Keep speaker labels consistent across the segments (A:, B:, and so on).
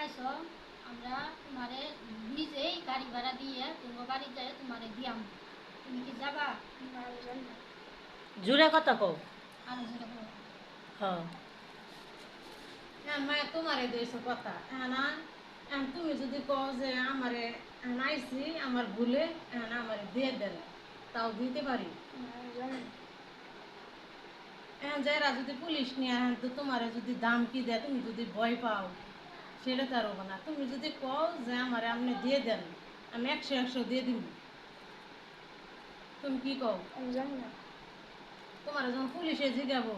A: আইছো আমরা তোমারে নিজেই গাড়ি ভাড়া দিয়ে তোমার বাড়ি যায় তোমারে দিয়াম তুমি কি যাবা
B: জুড়ে কথা কও
A: আর যেটা বলো
B: হ্যাঁ
C: মায়া তোমারে দিয়েছো কথা তুমি যদি কও যে আমারে আইসি আমার ভুলে আমারে দিয়ে দেন তাও দিতে পারি যারা যদি পুলিশ নিয়ে তো তোমারে যদি দাম কি দেয় তুমি যদি ভয় পাও সেটা তার হবো না তুমি যদি কও যে আমারে আপনি দিয়ে দেন আমি 100 দিয়ে দিব তুমি কি কও তোমার যখন পুলিশে জিগাবো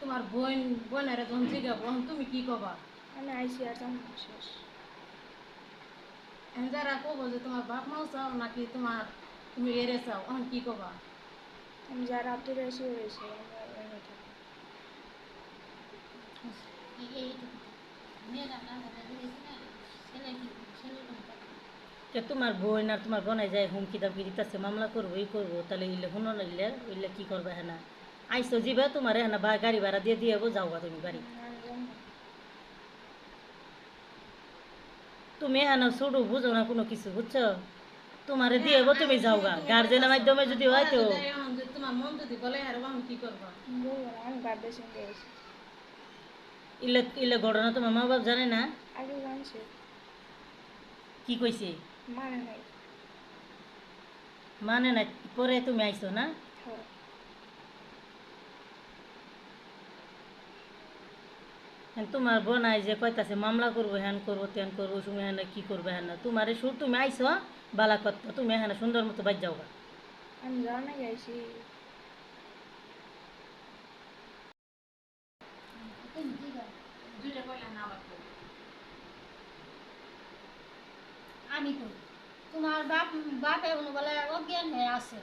C: তোমার বোনেরা যখন জিগাবো তুমি কি কবা
D: আমি আইসি আর শেষ
C: যারা কব যে তোমার বাপ মাও চাও নাকি তুমি এড়ে চাও এখন কি কবা
D: আমি যারা আব্দুল এসে রয়েছে
A: এইটুকু মেয়েরা না ছেলে কি ছেলে
B: তোমার বোন আর তোমার বোনাই যায় হুমকি দামকি দিতেছে মামলা করবো এই করবো তাহলে ইলে শুনো না ইলে কি করবে হ্যাঁ না আইসো যাবে তোমার হ্যাঁ গাড়ি ভাড়া দিয়ে দিয়ে যাওগা তুমি বাড়ি তুমি হ্যাঁ ছোটো বুঝো না কোনো কিছু বুঝছো তোমারে দিয়ে তুমি যাওগা গার্জেনের মাধ্যমে যদি হয় তো
C: তোমার মন যদি বলে আর আমি কি করবা
D: আমি বার্থডে সঙ্গে আছি
B: ইলে ইলে ঘটনা তোমার মা বাপ জানে না
D: আগে জানছে
B: কি কইছে
D: মানে নাই
B: মানে না পরে তুমি আইসো না
D: হ্যাঁ
B: তোমার বোনাই যে কইতাছে মামলা করবো হ্যান করবো তেন করবো তুমি হ্যাঁ কি করবে হ্যাঁ তোমার সুর তুমি আইসো বালা কথা তুমি হ্যাঁ সুন্দর মতো বাজ যাওগা
D: আমি জানা গেছি
A: তুমি কি করো
C: দুইটা কইলা না আবার
A: আমি করি তোমার বাপ এগুলো বলে অজ্ঞান হয়ে আছে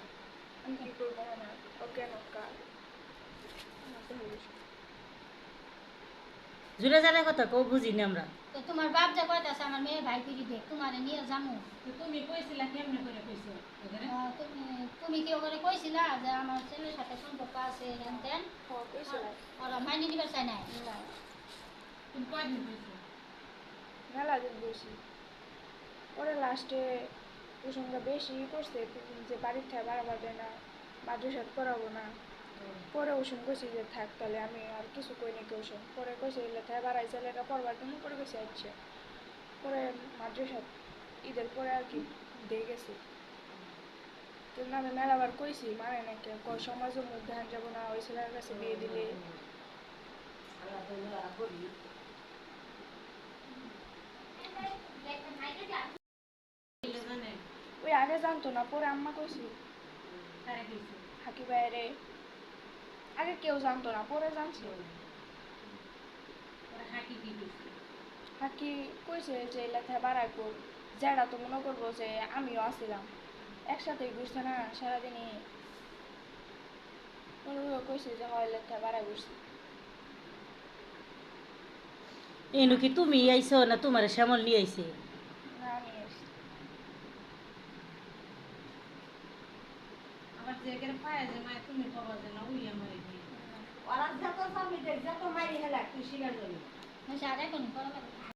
D: আমি কি করবো না ওকে নকা আমাকে হলো
B: জুড়ে জানার কথা কেউ বুঝিনি আমরা
A: তো তোমার বাপ যে কইতাছে আমার মেয়ে ভাই পিড়ি দেখ তোমারে নিয়ে জানো
C: তুমি কইছিলা কেমনে করে কইছো
A: তুমি কি ওখানে কইছিলা যে আমার ছেলের সাথে সম্পর্ক আছে হেন তেন ওরা মাইনে নিবার চাই নাই
D: না
C: তুমি কয়দিন কইছো
D: মেলা দিন বসি পরে লাস্টে কুসংখ্যা বেশি করছে যে বাড়ির থেকে বাড়াবে না মাদ্রাসাত পড়াবো না পরে ওষুধ কইছি যে থাক তাহলে আমি আর কিছু কই নাকি ওষুধ পরে কইছে এলে থেকে বাড়াই ছেলেটা পড়বার জন্য পরে কইছে আচ্ছা পরে মাদ্রাসাত ঈদের পরে আর কি দিয়ে গেছি কিন্তু আমি মেলাবার কইছি মানে নাকি সমাজের মধ্যে হান যাবো না ওই ছেলের কাছে বিয়ে দিলে ওই আগে জানতো না পরে আম্মা কইছি হাকি বাইরে আগে কেউ জানতো না পরে জানছে হাকি কইছে যে লেখা বাড়াইবো যারা তো মনে করবো যে আমিও আসছিলাম একসাথে ঘুরছে না সারাদিনই কইছে যে হয় লেখা বাড়াই ঘুরছি
B: এনু কি তুমি আইসো না তোমার শ্যামল নিয়ে আইছে
D: না আমি আসছি
C: আবার যে এখানে পায় যে মায় তুমি কবা যে না উই আমারে দিয়ে
A: সারা এখন করা